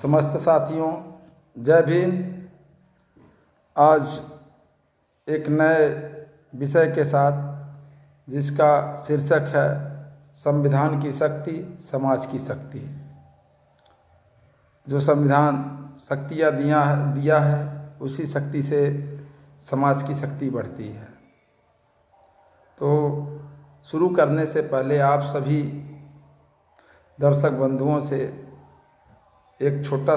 समस्त साथियों, जय भीम। आज एक नए विषय के साथ, जिसका शीर्षक है संविधान की शक्ति, समाज की शक्ति। जो संविधान शक्तियाँ दिया है उसी शक्ति से समाज की शक्ति बढ़ती है। तो शुरू करने से पहले आप सभी दर्शक बंधुओं से एक छोटा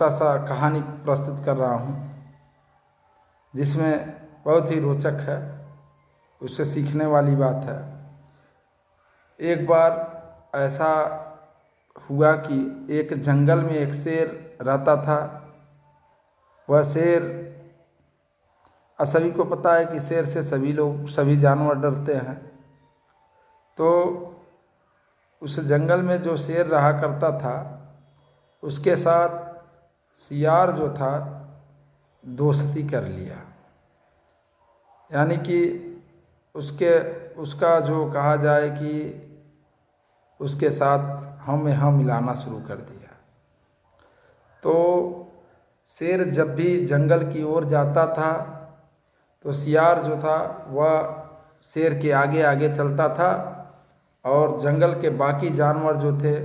सा कहानी प्रस्तुत कर रहा हूँ, जिसमें बहुत ही रोचक है, उससे सीखने वाली बात है। एक बार ऐसा हुआ कि एक जंगल में एक शेर रहता था। वह शेर, सभी को पता है कि शेर से सभी जानवर डरते हैं। तो उस जंगल में जो शेर रहा करता था, उसके साथ सियार जो था दोस्ती कर लिया। यानी कि उसका जो कहा जाए कि उसके साथ हम मिलाना शुरू कर दिया। तो शेर जब भी जंगल की ओर जाता था तो सियार जो था वह शेर के आगे आगे चलता था, और जंगल के बाकी जानवर जो थे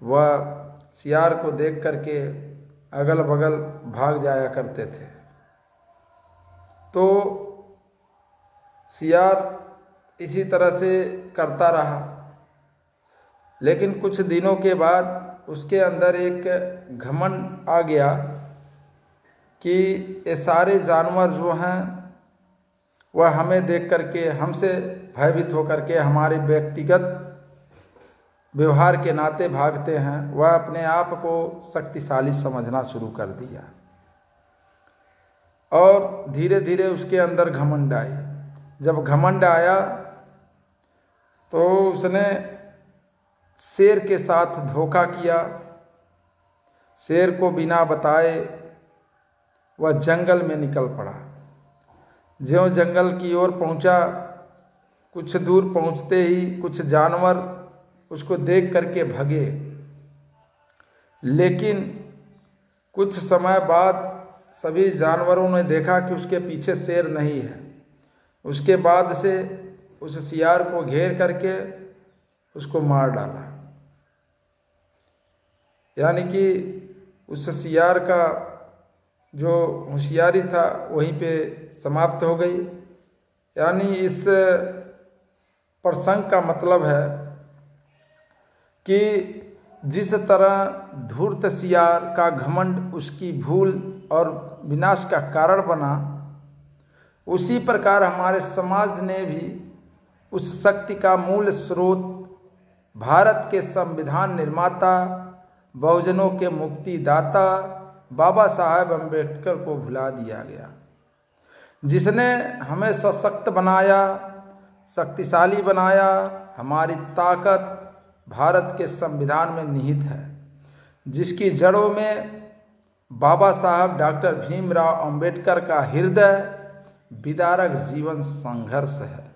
वह सियार को देख करके अगल बगल भाग जाया करते थे। तो सियार इसी तरह से करता रहा, लेकिन कुछ दिनों के बाद उसके अंदर एक घमंड आ गया कि ये सारे जानवर जो हैं वह हमें देख करके, हमसे भयभीत होकर के हमारे व्यक्तिगत व्यवहार के नाते भागते हैं। वह अपने आप को शक्तिशाली समझना शुरू कर दिया, और धीरे धीरे उसके अंदर घमंड आई। जब घमंड आया तो उसने शेर के साथ धोखा किया। शेर को बिना बताए वह जंगल में निकल पड़ा। ज्यों जंगल की ओर पहुंचा, कुछ दूर पहुंचते ही कुछ जानवर उसको देख करके भगे, लेकिन कुछ समय बाद सभी जानवरों ने देखा कि उसके पीछे शेर नहीं है। उसके बाद से उस सियार को घेर करके उसको मार डाला। यानी कि उस सियार का जो होशियारी था वहीं पे समाप्त हो गई। यानी इस प्रसंग का मतलब है कि जिस तरह धूर्त सियार का घमंड उसकी भूल और विनाश का कारण बना, उसी प्रकार हमारे समाज ने भी उस शक्ति का मूल स्रोत, भारत के संविधान निर्माता, बहुजनों के मुक्तिदाता बाबा साहेब अम्बेडकर को भुला दिया गया, जिसने हमें सशक्त बनाया, शक्तिशाली बनाया। हमारी ताकत भारत के संविधान में निहित है, जिसकी जड़ों में बाबा साहब डॉक्टर भीमराव अंबेडकर का हृदय विदारक जीवन संघर्ष है।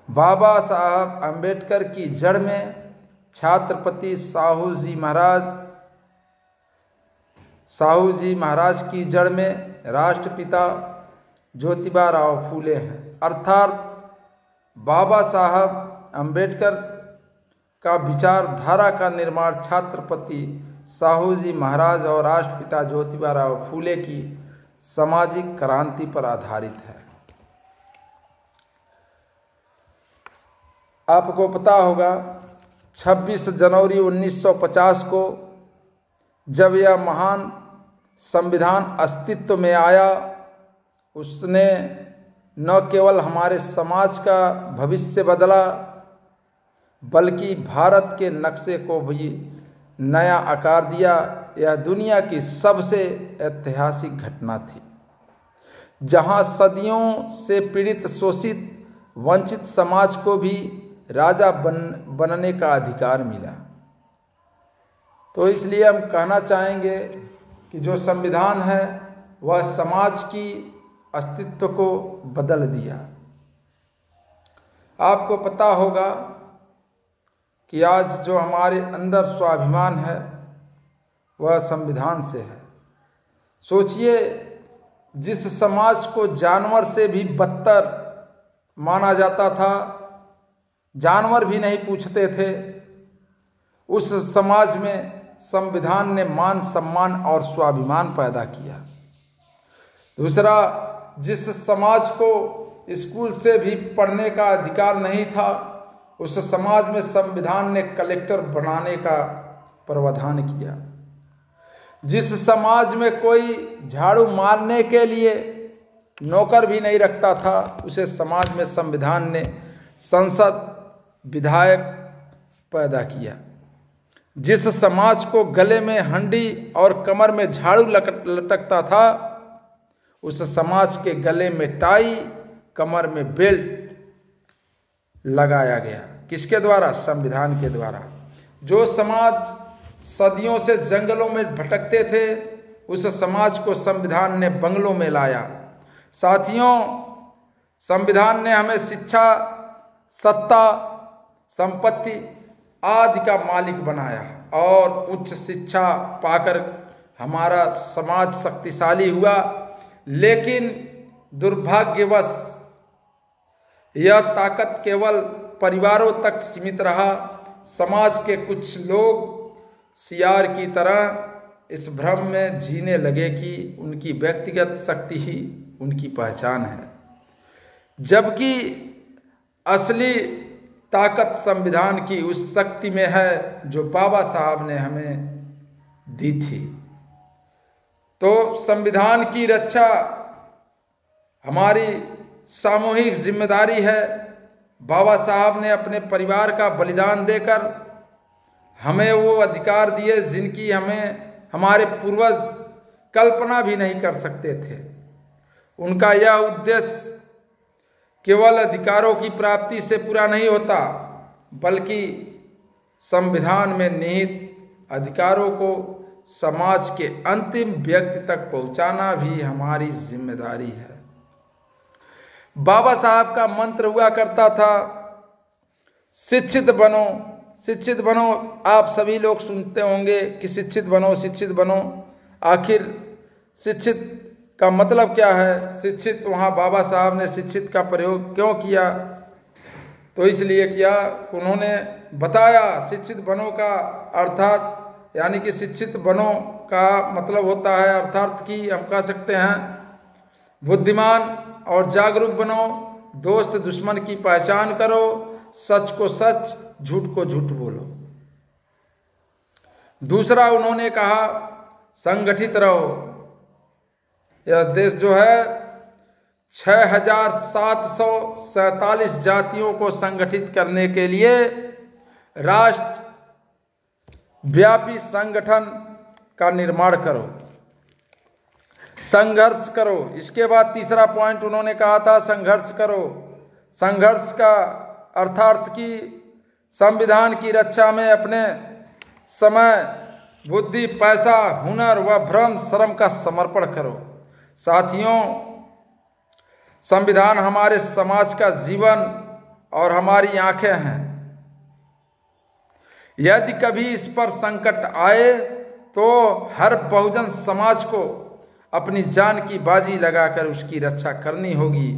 बाबा साहब अंबेडकर की जड़ में छत्रपति साहू जी महाराज की जड़ में राष्ट्रपिता ज्योतिबा राव फूले हैं। अर्थात बाबा साहब अंबेडकर का विचारधारा का निर्माण छत्रपति साहू जी महाराज और राष्ट्रपिता ज्योतिबा राव फूले की सामाजिक क्रांति पर आधारित है। आपको पता होगा 26 जनवरी 1950 को जब यह महान संविधान अस्तित्व में आया, उसने न केवल हमारे समाज का भविष्य बदला, बल्कि भारत के नक्शे को भी नया आकार दिया। यह दुनिया की सबसे ऐतिहासिक घटना थी, जहां सदियों से पीड़ित, शोषित, वंचित समाज को भी राजा बनने का अधिकार मिला। तो इसलिए हम कहना चाहेंगे कि जो संविधान है वह समाज की अस्तित्व को बदल दिया। आपको पता होगा कि आज जो हमारे अंदर स्वाभिमान है वह संविधान से है। सोचिए, जिस समाज को जानवर से भी बदतर माना जाता था, जानवर भी नहीं पूछते थे, उस समाज में संविधान ने मान सम्मान और स्वाभिमान पैदा किया। दूसरा, जिस समाज को स्कूल से भी पढ़ने का अधिकार नहीं था, उस समाज में संविधान ने कलेक्टर बनाने का प्रावधान किया। जिस समाज में कोई झाड़ू मारने के लिए नौकर भी नहीं रखता था, उसे समाज में संविधान ने संसद विधायक पैदा किया। जिस समाज को गले में हंडी और कमर में झाड़ू लटकता था, उस समाज के गले में टाई, कमर में बेल्ट लगाया गया। किसके द्वारा? संविधान के द्वारा। जो समाज सदियों से जंगलों में भटकते थे, उस समाज को संविधान ने बंगलों में लाया। साथियों, संविधान ने हमें शिक्षा, सत्ता, संपत्ति आदि का मालिक बनाया और उच्च शिक्षा पाकर हमारा समाज शक्तिशाली हुआ। लेकिन दुर्भाग्यवश यह ताकत केवल परिवारों तक सीमित रहा। समाज के कुछ लोग सियार की तरह इस भ्रम में जीने लगे कि उनकी व्यक्तिगत शक्ति ही उनकी पहचान है, जबकि असली ताकत संविधान की उस शक्ति में है जो बाबा साहब ने हमें दी थी। तो संविधान की रक्षा हमारी सामूहिक जिम्मेदारी है। बाबा साहब ने अपने परिवार का बलिदान देकर हमें वो अधिकार दिए जिनकी हमारे पूर्वज कल्पना भी नहीं कर सकते थे। उनका यह उद्देश्य केवल अधिकारों की प्राप्ति से पूरा नहीं होता, बल्कि संविधान में निहित अधिकारों को समाज के अंतिम व्यक्ति तक पहुंचाना भी हमारी जिम्मेदारी है। बाबा साहब का मंत्र हुआ करता था, शिक्षित बनो, शिक्षित बनो। आप सभी लोग सुनते होंगे कि शिक्षित बनो, शिक्षित बनो। आखिर शिक्षित का मतलब क्या है? शिक्षित, वहाँ बाबा साहब ने शिक्षित का प्रयोग क्यों किया? तो इसलिए किया, उन्होंने बताया शिक्षित बनो का अर्थात, यानी कि शिक्षित बनो का मतलब होता है, अर्थात कि हम कह सकते हैं बुद्धिमान और जागरूक बनो, दोस्त दुश्मन की पहचान करो, सच को सच, झूठ को झूठ बोलो। दूसरा उन्होंने कहा संगठित रहो। यह देश जो है 6747 जातियों को संगठित करने के लिए राष्ट्र व्यापी संगठन का निर्माण करो, संघर्ष करो। इसके बाद तीसरा पॉइंट उन्होंने कहा था संघर्ष करो। संघर्ष का अर्थात कि संविधान की रक्षा में अपने समय, बुद्धि, पैसा, हुनर व भ्रम श्रम का समर्पण करो। साथियों, संविधान हमारे समाज का जीवन और हमारी आंखें हैं। यदि कभी इस पर संकट आए तो हर बहुजन समाज को अपनी जान की बाजी लगाकर उसकी रक्षा करनी होगी।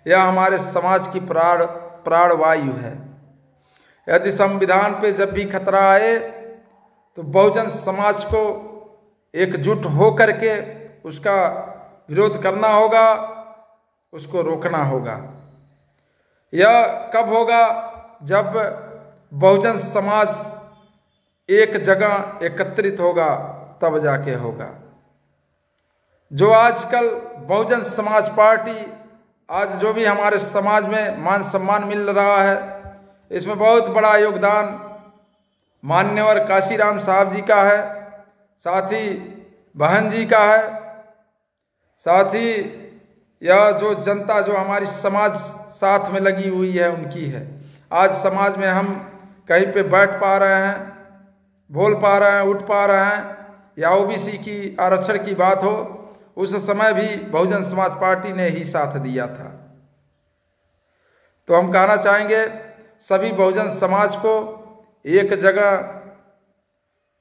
यह हमारे समाज की प्राणवायु है। यदि संविधान पे जब भी खतरा आए तो बहुजन समाज को एकजुट होकर के उसका विरोध करना होगा, उसको रोकना होगा। यह कब होगा? जब बहुजन समाज एक जगह एकत्रित होगा, तब जाके होगा। जो आजकल बहुजन समाज पार्टी, आज जो भी हमारे समाज में मान सम्मान मिल रहा है, इसमें बहुत बड़ा योगदान मान्यवर काशीराम साहब जी का है, साथ ही बहन जी का है, साथ ही यह जो जनता जो हमारी समाज साथ में लगी हुई है उनकी है। आज समाज में हम कहीं पे बैठ पा रहे हैं, बोल पा रहे हैं, उठ पा रहे हैं, या ओबीसी की आरक्षण की बात हो, उस समय भी बहुजन समाज पार्टी ने ही साथ दिया था। तो हम कहना चाहेंगे सभी बहुजन समाज को एक जगह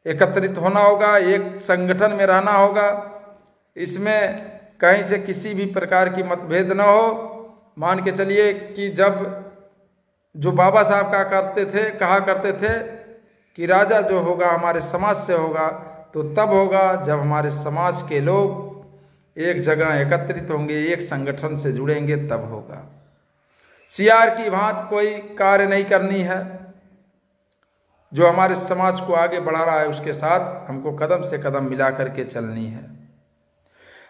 एकत्रित होना होगा, एक संगठन में रहना होगा। इसमें कहीं से किसी भी प्रकार की मतभेद न हो। मान के चलिए कि जब जो बाबा साहब कहा करते थे कि राजा जो होगा हमारे समाज से होगा, तो तब होगा जब हमारे समाज के लोग एक जगह एकत्रित होंगे, एक संगठन से जुड़ेंगे, तब होगा। सियार की भांति कोई कार्य नहीं करनी है। जो हमारे समाज को आगे बढ़ा रहा है उसके साथ हमको कदम से कदम मिला करके चलनी है।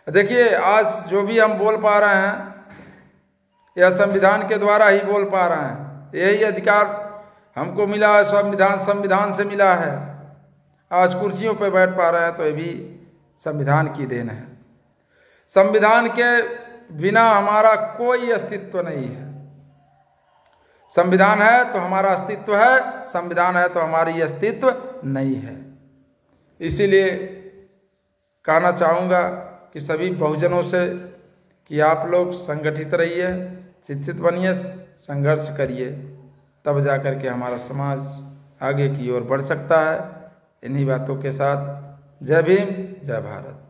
देखिए, आज जो भी हम बोल पा रहे हैं यह संविधान के द्वारा ही बोल पा रहे हैं। यही अधिकार हमको मिला है, संविधान से मिला है। आज कुर्सियों पर बैठ पा रहे हैं तो ये भी संविधान की देन है। संविधान के बिना हमारा कोई अस्तित्व नहीं है। संविधान है तो हमारा अस्तित्व है, संविधान है तो हमारी अस्तित्व नहीं है। इसीलिए कहना चाहूँगा कि सभी बहुजनों से कि आप लोग संगठित रहिए, शिक्षित बनिए, संघर्ष करिए, तब जा कर के हमारा समाज आगे की ओर बढ़ सकता है। इन्हीं बातों के साथ जय भीम, जय भारत।